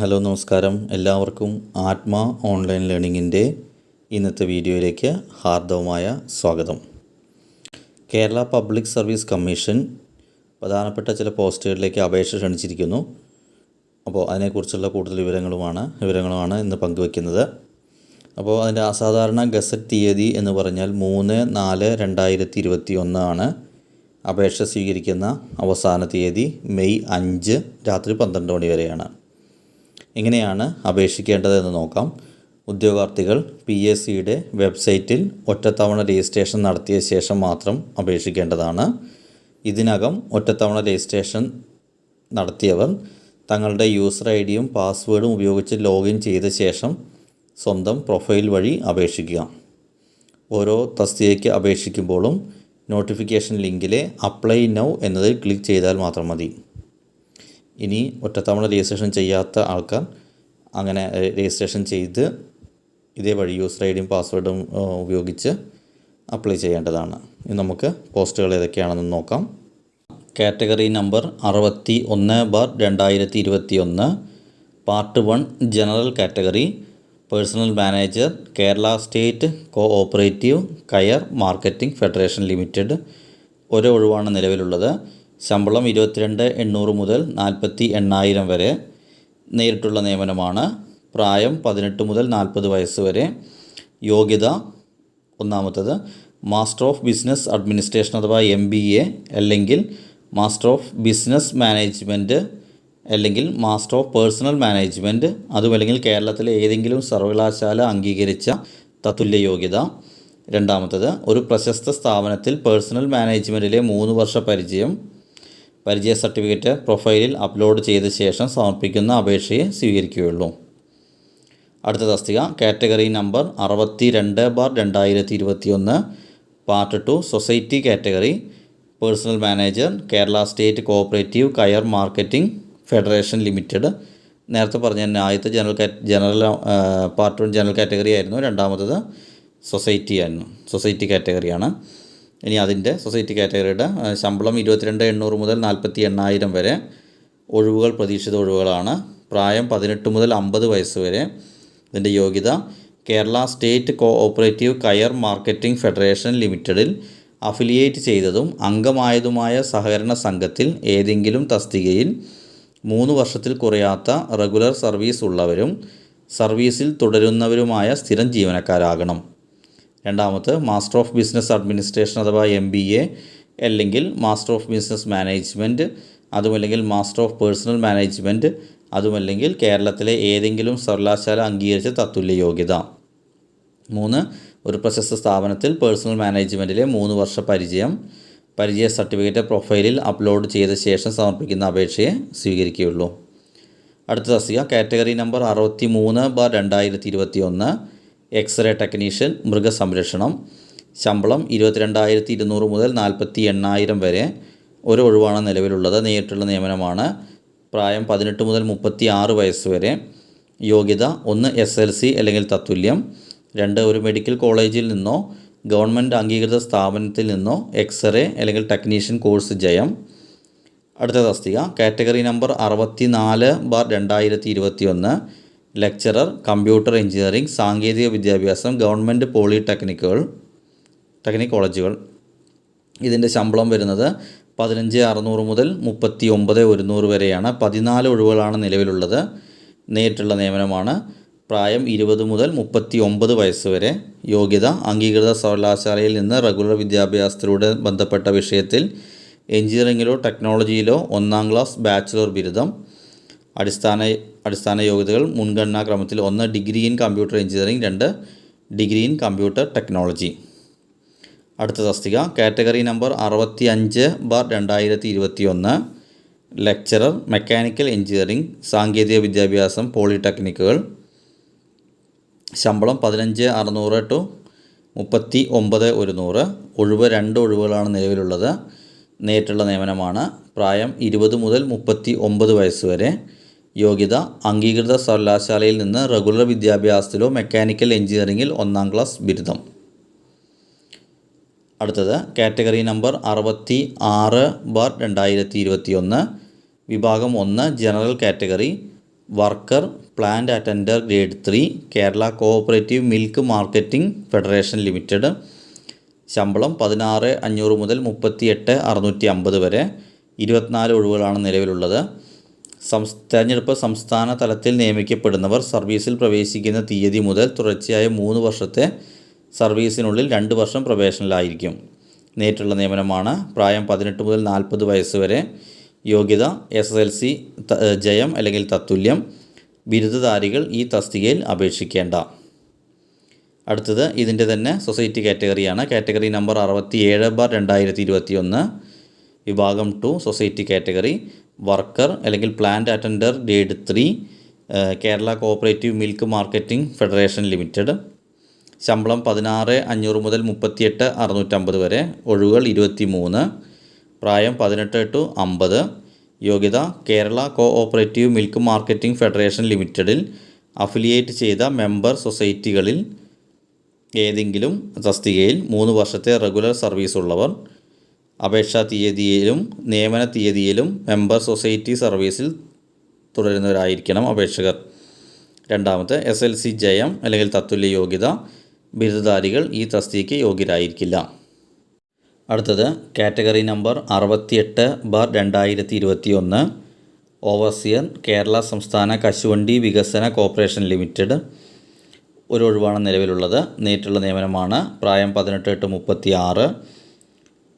Hello നമസ്കാരം. എല്ലാവർക്കും ആത്മ online ലേണിങ്ങിൻ്റെ ഇന്നത്തെ വീഡിയോയിലേക്ക് ഹാർദവമായ സ്വാഗതം. കേരള പബ്ലിക് സർവീസ് കമ്മീഷൻ പ്രധാനപ്പെട്ട ചില പോസ്റ്റുകളിലേക്ക് അപേക്ഷ ക്ഷണിച്ചിരിക്കുന്നു. അപ്പോൾ അതിനെക്കുറിച്ചുള്ള കൂടുതൽ വിവരങ്ങളുമാണ് ഇന്ന് പങ്കുവയ്ക്കുന്നത്. അപ്പോൾ അതിൻ്റെ അസാധാരണ ഗസറ്റ് തീയതി എന്ന് പറഞ്ഞാൽ 3/4/2021 ആണ്. അപേക്ഷ സ്വീകരിക്കുന്ന അവസാന തീയതി മെയ് 5 രാത്രി 12 മണി വരെയാണ്. എങ്ങനെയാണ് അപേക്ഷിക്കേണ്ടതെന്ന് നോക്കാം. ഉദ്യോഗാർത്ഥികൾ PSCയുടെ വെബ്സൈറ്റിൽ ഒറ്റത്തവണ രജിസ്ട്രേഷൻ നടത്തിയ ശേഷം മാത്രം അപേക്ഷിക്കേണ്ടതാണ്. ഇതിനകം ഒറ്റത്തവണ രജിസ്ട്രേഷൻ നടത്തിയവർ തങ്ങളുടെ യൂസർ ID-യും പാസ്വേഡും ഉപയോഗിച്ച് ലോഗിൻ ചെയ്ത ശേഷം സ്വന്തം പ്രൊഫൈൽ വഴി അപേക്ഷിക്കുക. ഓരോ തസ്തികയ്ക്ക് അപേക്ഷിക്കുമ്പോഴും നോട്ടിഫിക്കേഷൻ ലിങ്കിലെ അപ്ലൈ നൗ എന്നതിൽ ക്ലിക്ക് ചെയ്താൽ മാത്രം മതി. ഇനി ഒറ്റത്തവണ രജിസ്ട്രേഷൻ ചെയ്യാത്ത ആൾക്കാർ അങ്ങനെ രജിസ്ട്രേഷൻ ചെയ്ത് ഇതേ വഴി യൂസർ ID-യും പാസ്വേഡും ഉപയോഗിച്ച് അപ്ലൈ ചെയ്യേണ്ടതാണ്. ഇനി നമുക്ക് പോസ്റ്റുകൾ ഏതൊക്കെയാണെന്ന് നോക്കാം. Category number 61/2021 part 1 general category personal manager Kerala state cooperative കയർ മാർക്കറ്റിംഗ് ഫെഡറേഷൻ ലിമിറ്റഡ്. ഒരു ഒഴിവാണ് നിലവിലുള്ളത്. ശമ്പളം 22,800 മുതൽ 48,000 വരെ. നേരിട്ടുള്ള നിയമനമാണ്. പ്രായം 18 മുതൽ 40 വയസ്സ് വരെ. യോഗ്യത ഒന്നാമത്തത് മാസ്റ്റർ ഓഫ് ബിസിനസ് അഡ്മിനിസ്ട്രേഷൻ അഥവാ MBA അല്ലെങ്കിൽ മാസ്റ്റർ ഓഫ് ബിസിനസ് മാനേജ്മെൻറ്റ് അല്ലെങ്കിൽ മാസ്റ്റർ ഓഫ് പേഴ്സണൽ മാനേജ്മെൻറ്റ്, അതുമല്ലെങ്കിൽ കേരളത്തിലെ ഏതെങ്കിലും സർവകലാശാല അംഗീകരിച്ച തത്തുല്യ യോഗ്യത. രണ്ടാമത്തത് ഒരു പ്രശസ്ത സ്ഥാപനത്തിൽ പേഴ്സണൽ മാനേജ്മെൻറ്റിലെ 3 വർഷ പരിചയ സർട്ടിഫിക്കറ്റ് പ്രൊഫൈലിൽ അപ്ലോഡ് ചെയ്ത ശേഷം സമർപ്പിക്കുന്ന അപേക്ഷയെ സ്വീകരിക്കുകയുള്ളൂ. അടുത്ത തസ്തിക category number 62/2021 part 2 society category personal manager Kerala state cooperative കയർ മാർക്കറ്റിംഗ് ഫെഡറേഷൻ ലിമിറ്റഡ്. നേരത്തെ പറഞ്ഞ തന്നെ ആദ്യത്തെ പാർട്ട് 1 ജനറൽ കാറ്റഗറി ആയിരുന്നു. രണ്ടാമത്തത് സൊസൈറ്റി കാറ്റഗറിയാണ്. ഇനി അതിൻ്റെ സൊസൈറ്റി കാറ്റഗറിയുടെ ശമ്പളം 22,800 മുതൽ 48,000 വരെ. ഒഴിവുകൾ പ്രതീക്ഷിത ഒഴിവുകളാണ്. പ്രായം 18 മുതൽ 50 വയസ്സ് വരെ. ഇതിൻ്റെ യോഗ്യത കേരള സ്റ്റേറ്റ് കോഓപ്പറേറ്റീവ് കയർ മാർക്കറ്റിംഗ് ഫെഡറേഷൻ ലിമിറ്റഡിൽ അഫിലിയേറ്റ് ചെയ്തതും അംഗമായതുമായ സഹകരണ സംഘത്തിൽ ഏതെങ്കിലും തസ്തികയിൽ 3 വർഷത്തിൽ കുറയാത്ത റെഗുലർ സർവീസ് ഉള്ളവരും സർവീസിൽ തുടരുന്നവരുമായ സ്ഥിരം ജീവനക്കാരാകണം. രണ്ടാമത് മാസ്റ്റർ ഓഫ് ബിസിനസ് അഡ്മിനിസ്ട്രേഷൻ അഥവാ MBA അല്ലെങ്കിൽ മാസ്റ്റർ ഓഫ് ബിസിനസ് മാനേജ്മെൻറ്റ്, അതുമല്ലെങ്കിൽ മാസ്റ്റർ ഓഫ് പേഴ്സണൽ മാനേജ്മെൻറ്റ്, അതുമല്ലെങ്കിൽ കേരളത്തിലെ ഏതെങ്കിലും സർവകലാശാല അംഗീകരിച്ച തത്തുല്യ യോഗ്യത. 3 ഒരു പ്രശസ്ത സ്ഥാപനത്തിൽ പേഴ്സണൽ മാനേജ്മെൻറ്റിലെ 3 വർഷ പരിചയ സർട്ടിഫിക്കറ്റ് പ്രൊഫൈലിൽ അപ്ലോഡ് ചെയ്ത ശേഷം സമർപ്പിക്കുന്ന അപേക്ഷയെ സ്വീകരിക്കുകയുള്ളൂ. അടുത്ത തസ്തിക കാറ്റഗറി നമ്പർ 63/2021 എക്സ്റേ ടെക്നീഷ്യൻ മൃഗസംരക്ഷണം. ശമ്പളം 22,200 മുതൽ 48,000 വരെ. ഒരു ഒഴിവാണ് നിലവിലുള്ളത്. നേരിട്ടുള്ള നിയമനമാണ്. പ്രായം 18 മുതൽ 36 വയസ്സ് വരെ. യോഗ്യത 1 SLC അല്ലെങ്കിൽ തത്തുല്യം. 2 ഒരു മെഡിക്കൽ കോളേജിൽ നിന്നോ ഗവൺമെൻറ് അംഗീകൃത സ്ഥാപനത്തിൽ നിന്നോ എക്സ്റേ അല്ലെങ്കിൽ ടെക്നീഷ്യൻ കോഴ്സ് ജയം. അടുത്ത തസ്തിക category number 64/2021 lecturer computer engineering സാങ്കേതിക വിദ്യാഭ്യാസം ഗവൺമെൻറ് പോളിടെക്നിക് കോളേജുകൾ. ഇതിൻ്റെ ശമ്പളം വരുന്നത് 15,600 മുതൽ 39,100 വരെയാണ്. 14 ഒഴിവുകളാണ് നിലവിലുള്ളത്. നേരിട്ടുള്ള നിയമനമാണ്. പ്രായം 20 മുതൽ 39 വയസ്സ് വരെ. യോഗ്യത അംഗീകൃത സർവകലാശാലയിൽ നിന്ന് റെഗുലർ വിദ്യാഭ്യാസത്തിലൂടെ ബന്ധപ്പെട്ട വിഷയത്തിൽ എഞ്ചിനീയറിംഗിലോ ടെക്നോളജിയിലോ 1-ാം ക്ലാസ് ബാച്ചിലർ ബിരുദം. അടിസ്ഥാന യോഗ്യതകൾ മുൻഗണനാ ക്രമത്തിൽ 1 degree in computer engineering, 2 degree in computer technology. അടുത്ത തസ്തിക category number 65/2021 lecturer mechanical engineering സാങ്കേതിക വിദ്യാഭ്യാസം പോളിടെക്നിക്കുകൾ. ശമ്പളം 15,600 to 39,100. ഒഴിവ് 2 ഒഴിവുകളാണ് നിലവിലുള്ളത്. നേരിട്ടുള്ള നിയമനമാണ്. പ്രായം 20 മുതൽ 39 വയസ്സ് വരെ. യോഗ്യത അംഗീകൃത സർവകലാശാലയിൽ നിന്ന് റെഗുലർ വിദ്യാഭ്യാസത്തിലോ മെക്കാനിക്കൽ എഞ്ചിനീയറിംഗിൽ 1-ാം ക്ലാസ് ബിരുദം. അടുത്തത് കാറ്റഗറി നമ്പർ 66/2021 വിഭാഗം 1 general category worker plant attender grade 3 Kerala cooperative milk marketing federation limited. ശമ്പളം 16,500 മുതൽ 38,650 വരെ. 24 ഒഴിവുകളാണ് നിലവിലുള്ളത്. തെരഞ്ഞെടുപ്പ് സംസ്ഥാന തലത്തിൽ നിയമിക്കപ്പെടുന്നവർ സർവീസിൽ പ്രവേശിക്കുന്ന തീയതി മുതൽ തുടർച്ചയായ 3 വർഷത്തെ സർവീസിനുള്ളിൽ 2 വർഷം പ്രൊബേഷനിലായിരിക്കും. നേരിട്ടുള്ള നിയമനമാണ്. പ്രായം 18 മുതൽ 40 വയസ്സ് വരെ. യോഗ്യത SSLC ജയം അല്ലെങ്കിൽ തത്തുല്യം. ബിരുദധാരികൾ ഈ തസ്തികയിൽ അപേക്ഷിക്കേണ്ട. അടുത്തത് ഇതിൻ്റെ തന്നെ സൊസൈറ്റി കാറ്റഗറിയാണ്. Category number 67/2021. വിഭാഗം 2 സൊസൈറ്റി കാറ്റഗറി വർക്കർ അല്ലെങ്കിൽ plant attender grade 3 Kerala cooperative milk marketing federation limited. ശമ്പളം 16,500 മുതൽ 38,650 വരെ. ഒഴിവുകൾ 23. പ്രായം 18 to 50. യോഗ്യത Kerala cooperative milk marketing federation ലിമിറ്റഡിൽ അഫിലിയേറ്റ് ചെയ്ത മെമ്പർ സൊസൈറ്റികളിൽ ഏതെങ്കിലും തസ്തികയിൽ 3 വർഷത്തെ റെഗുലർ സർവീസ് ഉള്ളവർ. അപേക്ഷാ തീയതിയിലും നിയമന തീയതിയിലും മെമ്പർ സൊസൈറ്റി സർവീസിൽ തുടരുന്നവരായിരിക്കണം അപേക്ഷകർ. രണ്ടാമത്തെ SSLC ജയം അല്ലെങ്കിൽ തത്തുല്യ യോഗ്യത. ബിരുദധാരികൾ ഈ തസ്തികയ്ക്ക് യോഗ്യരായിരിക്കില്ല. അടുത്തത് കാറ്റഗറി നമ്പർ 68/2021. ഓവർസിയർ കേരള സംസ്ഥാന കശുവണ്ടി വികസന കോർപ്പറേഷൻ ലിമിറ്റഡ്. ഒരു ഒഴിവാണ് നിലവിലുള്ളത്. നേരിട്ടുള്ള നിയമനമാണ്. പ്രായം 18 to 36.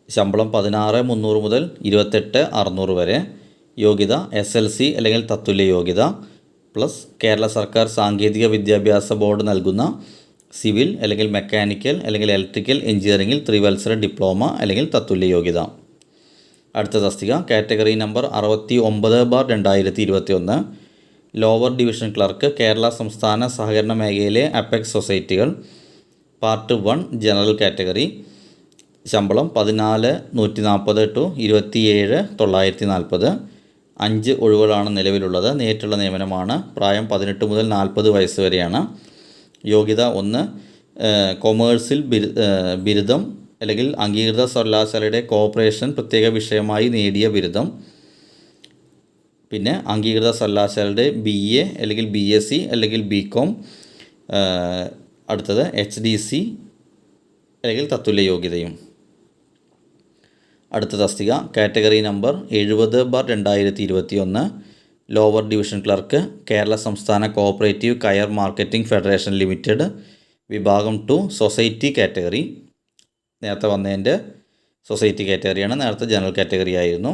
ശമ്പളം 16,300 മുതൽ 28,600 വരെ. യോഗ്യത SSLC അല്ലെങ്കിൽ തത്തുല്യ യോഗ്യത പ്ലസ് കേരള സർക്കാർ സാങ്കേതിക വിദ്യാഭ്യാസ ബോർഡ് നൽകുന്ന സിവിൽ അല്ലെങ്കിൽ മെക്കാനിക്കൽ അല്ലെങ്കിൽ ഇലക്ട്രിക്കൽ എഞ്ചിനീയറിംഗിൽ 3 വത്സര ഡിപ്ലോമ അല്ലെങ്കിൽ തത്തുല്യ യോഗ്യത. അടുത്ത തസ്തിക category number 69/2021. Lower division clerk Kerala സംസ്ഥാന സഹകരണ മേഖലയിലെ അപ്പെക്സ് സൊസൈറ്റികൾ. Part 1 general category. ശമ്പളം 14,140 to 27,940. 5 ഒഴിവുകളാണ് നിലവിലുള്ളത്. നേരിട്ടുള്ള നിയമനമാണ്. പ്രായം 18 മുതൽ 40 വയസ്സ് വരെയാണ്. യോഗ്യത 1 കൊമേഴ്സിൽ ബിരുദം അല്ലെങ്കിൽ അംഗീകൃത സർവകലാശാലയുടെ കോർപ്പറേഷൻ പ്രത്യേക വിഷയമായി നേടിയ ബിരുദം. പിന്നെ അംഗീകൃത സർവകലാശാലയുടെ BA അല്ലെങ്കിൽ BSc അല്ലെങ്കിൽ BCom. അടുത്തത് HDC അല്ലെങ്കിൽ തത്തുല്യ യോഗ്യതയും. അടുത്ത തസ്തിക category number 70/2021. Lower division clerk Kerala സംസ്ഥാന കോഓപ്പറേറ്റീവ് കയർ മാർക്കറ്റിംഗ് ഫെഡറേഷൻ ലിമിറ്റഡ്. വിഭാഗം 2 സൊസൈറ്റി കാറ്റഗറി. നേരത്തെ വന്നതിൻ്റെ സൊസൈറ്റി കാറ്റഗറിയാണ്. നേരത്തെ ജനറൽ കാറ്റഗറി ആയിരുന്നു.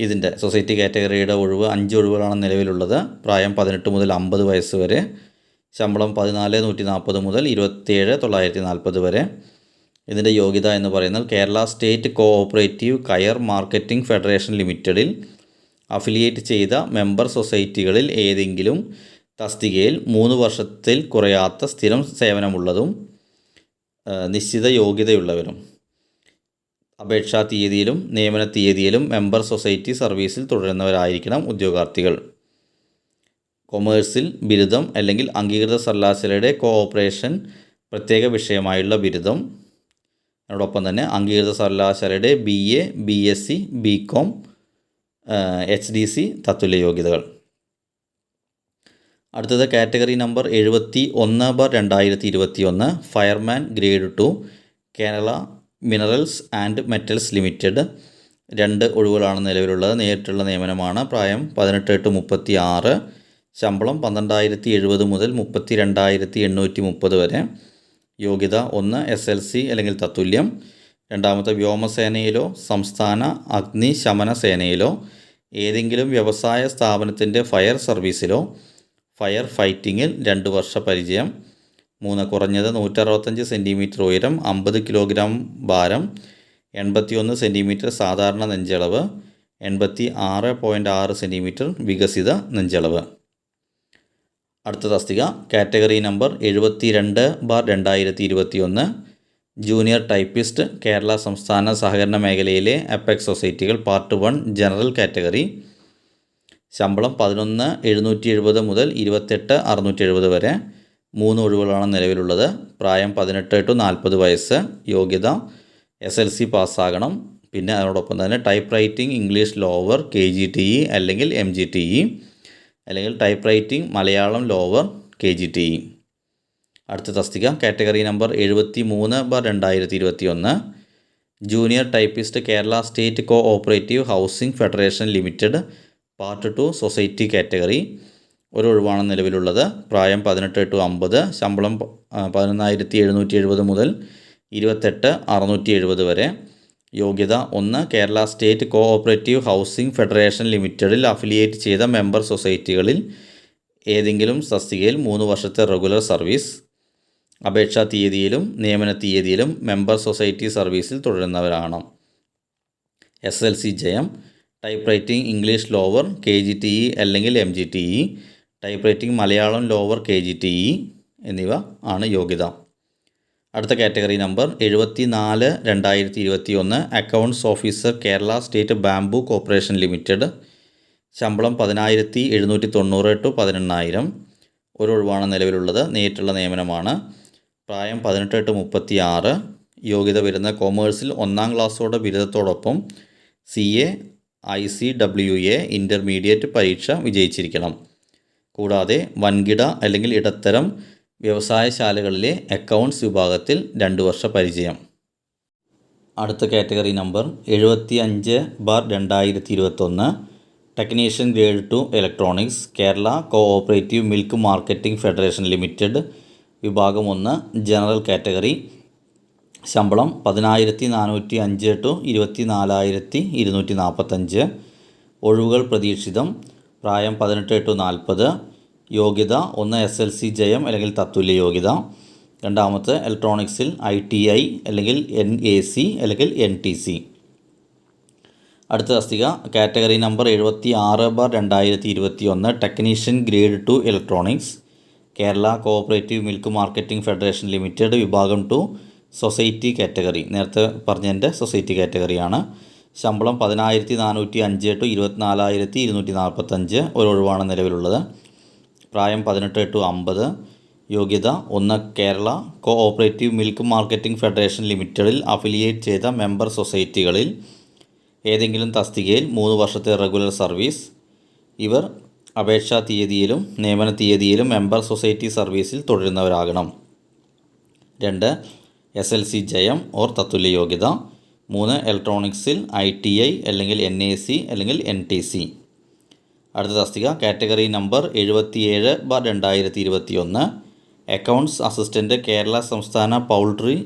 ഇതിൻ്റെ സൊസൈറ്റി കാറ്റഗറിയുടെ 5 ഒഴിവുകളാണ് നിലവിലുള്ളത്. പ്രായം 18 മുതൽ 50 വയസ്സ് വരെ. ശമ്പളം 14,140 മുതൽ 27,940 വരെ. ഇതിൻ്റെ യോഗ്യത എന്ന് പറയുന്നത് കേരള സ്റ്റേറ്റ് കോഓപ്പറേറ്റീവ് കയർ മാർക്കറ്റിംഗ് ഫെഡറേഷൻ ലിമിറ്റഡിൽ അഫിലിയേറ്റ് ചെയ്ത മെമ്പർ സൊസൈറ്റികളിൽ ഏതെങ്കിലും തസ്തികയിൽ 3 വർഷത്തിൽ കുറയാത്ത സ്ഥിരം സേവനമുള്ളതും നിശ്ചിത യോഗ്യതയുള്ളവരും. അപേക്ഷാ തീയതിയിലും നിയമന തീയതിയിലും മെമ്പർ സൊസൈറ്റി സർവീസിൽ തുടരുന്നവരായിരിക്കണം ഉദ്യോഗാർത്ഥികൾ. കൊമേഴ്സിൽ ബിരുദം അല്ലെങ്കിൽ അംഗീകൃത സർവകലാശാലയുടെ കോഓപ്പറേഷൻ പ്രത്യേക വിഷയമായുള്ള ബിരുദം. അതോടൊപ്പം തന്നെ അംഗീകൃത സർവകലാശാലയുടെ BA BSc BCom HDC തത്തുല്യ യോഗ്യതകൾ. അടുത്തത് category number 71/2021. Fireman grade 2 Kerala minerals and metals limited. 2 ഒഴിവുകളാണ് നിലവിലുള്ളത്. നേരിട്ടുള്ള നിയമനമാണ്. പ്രായം 18 to 36. ശമ്പളം 12,070 മുതൽ 32,830 വരെ. യോഗ്യത 1 SSLC അല്ലെങ്കിൽ തത്തുല്യം. രണ്ടാമത്തെ വ്യോമസേനയിലോ സംസ്ഥാന അഗ്നിശമന സേനയിലോ ഏതെങ്കിലും വ്യവസായ സ്ഥാപനത്തിൻ്റെ ഫയർ സർവീസിലോ ഫയർ ഫൈറ്റിങ്ങിൽ 2 വർഷ പരിചയം. 3 കുറഞ്ഞത് 165 സെൻറ്റിമീറ്റർ ഉയരം, 50 കിലോഗ്രാം ഭാരം, 81 സെൻറ്റിമീറ്റർ സാധാരണ നെഞ്ചളവ്, 86.6 സെൻറ്റിമീറ്റർ വികസിത നെഞ്ചളവ്. അടുത്ത തസ്തിക category number 72/2021. Junior typist Kerala സംസ്ഥാന സഹകരണ മേഖലയിലെ അപ്പെക്സ് സൊസൈറ്റികൾ. Part 1 general category. ശമ്പളം 11,770 മുതൽ 28,670 വരെ. 3 ഒഴിവുകളാണ് നിലവിലുള്ളത്. പ്രായം 18 to 40 വയസ്സ്. യോഗ്യത SSLC പാസ്സാകണം. പിന്നെ അതോടൊപ്പം തന്നെ type writing English lower KGTE അല്ലെങ്കിൽ MGTE അല്ലെങ്കിൽ type writing Malayalam lower KGTE. അടുത്ത തസ്തിക category number 73/2021 junior typist Kerala state co operative housing federation limited part 2 society category. ഒരു ഒഴിവാണ് നിലവിലുള്ളത്. പ്രായം 18 to 50, ശമ്പളം 11,770 മുതൽ 28,670 വരെ. യോഗ്യത 1. Kerala state co operative housing federation ലിമിറ്റഡിൽ അഫിലിയേറ്റ് ചെയ്ത മെമ്പർ സൊസൈറ്റികളിൽ ഏതെങ്കിലും തസ്തികയിൽ 3 വർഷത്തെ റെഗുലർ സർവീസ്. അപേക്ഷാ തീയതിയിലും നിയമന തീയതിയിലും മെമ്പർ സൊസൈറ്റി സർവീസിൽ തുടരുന്നവരാണ്. SLC ജയം. Type writing English lower KGTE അല്ലെങ്കിൽ MGTE, type writing Malayalam lower KGTE എന്നിവ ആണ് യോഗ്യത. അടുത്ത category number 74/2021 accounts officer Kerala state bamboo corporation limited. ശമ്പളം 10,790 to 18,000. ഒരു ഒഴിവാണ് നിലവിലുള്ളത്. നേരിട്ടുള്ള നിയമനമാണ്. പ്രായം 18 to 36. യോഗ്യത വരുന്ന കൊമേഴ്സിൽ 1ാം ക്ലാസ്സോടെ ബിരുദത്തോടൊപ്പം CA ICWA ഇൻ്റർമീഡിയറ്റ് പരീക്ഷ വിജയിച്ചിരിക്കണം. കൂടാതെ വൻകിട അല്ലെങ്കിൽ ഇടത്തരം വ്യവസായശാലകളിലെ അക്കൗണ്ട്സ് വിഭാഗത്തിൽ 2 വർഷ പരിചയം. അടുത്ത category number 75/2021 technician grade 2 electronics Kerala co operative milk marketing federation limited വിഭാഗം 1 ജനറൽ കാറ്റഗറി. ശമ്പളം 10,405 to 24,245. ഒഴിവുകൾ പ്രതീക്ഷിതം. പ്രായം 18 to 40. യോഗ്യത 1. SLC ജയം അല്ലെങ്കിൽ തത്തുല്യ യോഗ്യത. രണ്ടാമത്തെ ഇലക്ട്രോണിക്സിൽ ITI അല്ലെങ്കിൽ NAC അല്ലെങ്കിൽ NTC. അടുത്ത തസ്തിക category number 76/2021 technician grade 2 electronics Kerala cooperative milk marketing federation limited വിഭാഗം 2 സൊസൈറ്റി കാറ്റഗറി. നേരത്തെ പറഞ്ഞതിൻ്റെ സൊസൈറ്റി കാറ്റഗറിയാണ്. ശമ്പളം 10,405 to 24,245. ഒരു ഒഴിവാണ് നിലവിലുള്ളത്. പ്രായം 18 to 50. യോഗ്യത 1. Kerala co operative milk marketing federation ലിമിറ്റഡിൽ അഫിലിയേറ്റ് ചെയ്ത മെമ്പർ സൊസൈറ്റികളിൽ ഏതെങ്കിലും തസ്തികയിൽ 3 വർഷത്തെ റെഗുലർ സർവീസ്. ഇവർ അപേക്ഷാ തീയതിയിലും നിയമന തീയതിയിലും മെമ്പർ സൊസൈറ്റി സർവീസിൽ തുടരുന്നവരാകണം. 2. SLC ജയം ഓർ തത്തുല്യ യോഗ്യത. 3. ഇലക്ട്രോണിക്സിൽ ITI അല്ലെങ്കിൽ NAC അല്ലെങ്കിൽ NTC. അടുത്ത തസ്തിക category number 77/2021 accounts assistant Kerala സംസ്ഥാന പൗൾട്രി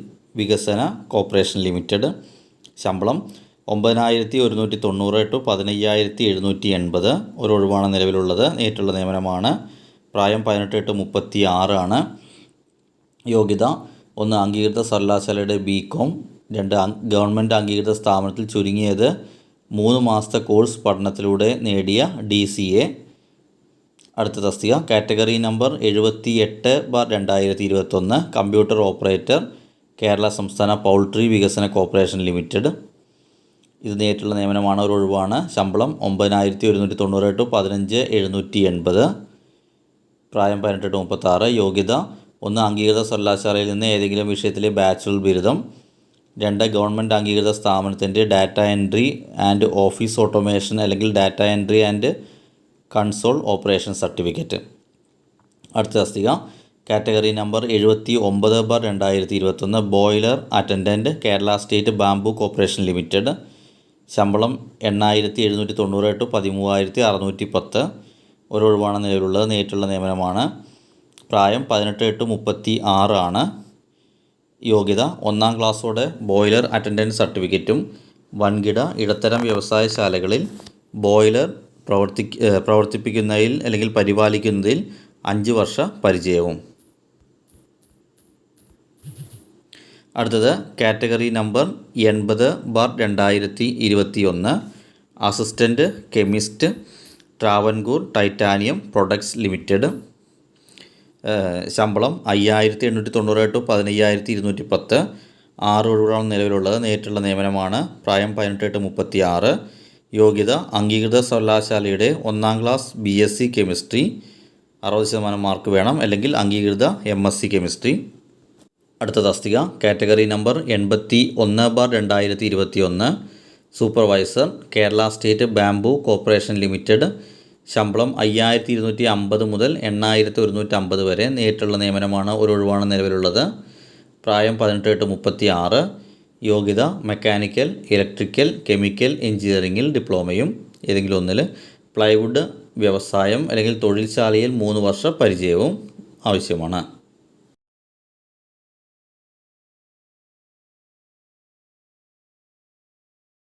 വികസന കോർപ്പറേഷൻ ലിമിറ്റഡ്. ശമ്പളം 9,190 to 15,780. ഒരു ഒഴിവാണ് നിലവിലുള്ളത്. നേരിട്ടുള്ള നിയമനമാണ്. പ്രായം 18 to 36 ആണ്. യോഗ്യത 1. അംഗീകൃത സർവകലാശാലയുടെ BCom. 2. ഗവൺമെൻറ് അംഗീകൃത സ്ഥാപനത്തിൽ ചുരുങ്ങിയത് 3 മാസത്തെ കോഴ്സ് പഠനത്തിലൂടെ നേടിയ DCA. അടുത്ത തസ്തിക category number 78/2021 computer operator Kerala സംസ്ഥാന പൗൾട്രി വികസന കോർപ്പറേഷൻ ലിമിറ്റഡ്. ഇത് നേരിട്ടുള്ള നിയമനമാണ്. ഒരു ഒഴിവാണ്. ശമ്പളം 9,190 to 15,780. പ്രായം 18 to 36. യോഗ്യത 1. അംഗീകൃത സർവകലാശാലയിൽ നിന്ന് ഏതെങ്കിലും വിഷയത്തിലെ ബാച്ചുലർ ബിരുദം. 2. ഗവൺമെൻറ് അംഗീകൃത സ്ഥാപനത്തിൻ്റെ data entry and office automation അല്ലെങ്കിൽ data entry and console operation certificate. അടുത്ത തസ്തിക category number 79/2021 boiler attendant Kerala state bamboo corporation limited. ശമ്പളം 8,790 to 13,610. ഒരു ഒഴിവാണ് നിലവിലുള്ളത്. നേരിട്ടുള്ള നിയമനമാണ്. പ്രായം 18 to 36 ആണ്. യോഗ്യത 1ാം ക്ലാസ്സോടെ ബോയിലർ അറ്റൻഡൻറ്റ് സർട്ടിഫിക്കറ്റും വൻകിട ഇടത്തരം വ്യവസായശാലകളിൽ ബോയിലർ പ്രവർത്തിപ്പിക്കുന്നതിൽ അല്ലെങ്കിൽ പരിപാലിക്കുന്നതിൽ 5 വർഷ പരിചയവും. അടുത്തത് category number 80/2021 assistant chemist Travancore titanium products limited. ശമ്പളം 5,890 to 15,210. 6 ഒഴിവുകളാണ് നിലവിലുള്ളത്. നേരിട്ടുള്ള നിയമനമാണ്. പ്രായം 18 to 36. യോഗ്യത അംഗീകൃത സർവകലാശാലയുടെ 1ാം ക്ലാസ് BSc കെമിസ്ട്രി 60% മാർക്ക് വേണം, അല്ലെങ്കിൽ അംഗീകൃത MSc കെമിസ്ട്രി. അടുത്ത തസ്തിക category number 81/2021 supervisor Kerala state bamboo corporation limited. ശമ്പളം 5250 മുതൽ 8150 വരെ. നേരിട്ടുള്ള നിയമനമാണ്, ഒരു ഒഴിവാണ് നിലവിലുള്ളത്. പ്രായം 18 to 36. യോഗ്യത മെക്കാനിക്കൽ, ഇലക്ട്രിക്കൽ, കെമിക്കൽ എഞ്ചിനീയറിംഗിൽ ഡിപ്ലോമയും ഏതെങ്കിലും ഒന്നിൽ, പ്ലൈവുഡ് വ്യവസായം അല്ലെങ്കിൽ തൊഴിൽശാലയിൽ 3 വർഷ പരിചയവും ആവശ്യമാണ്.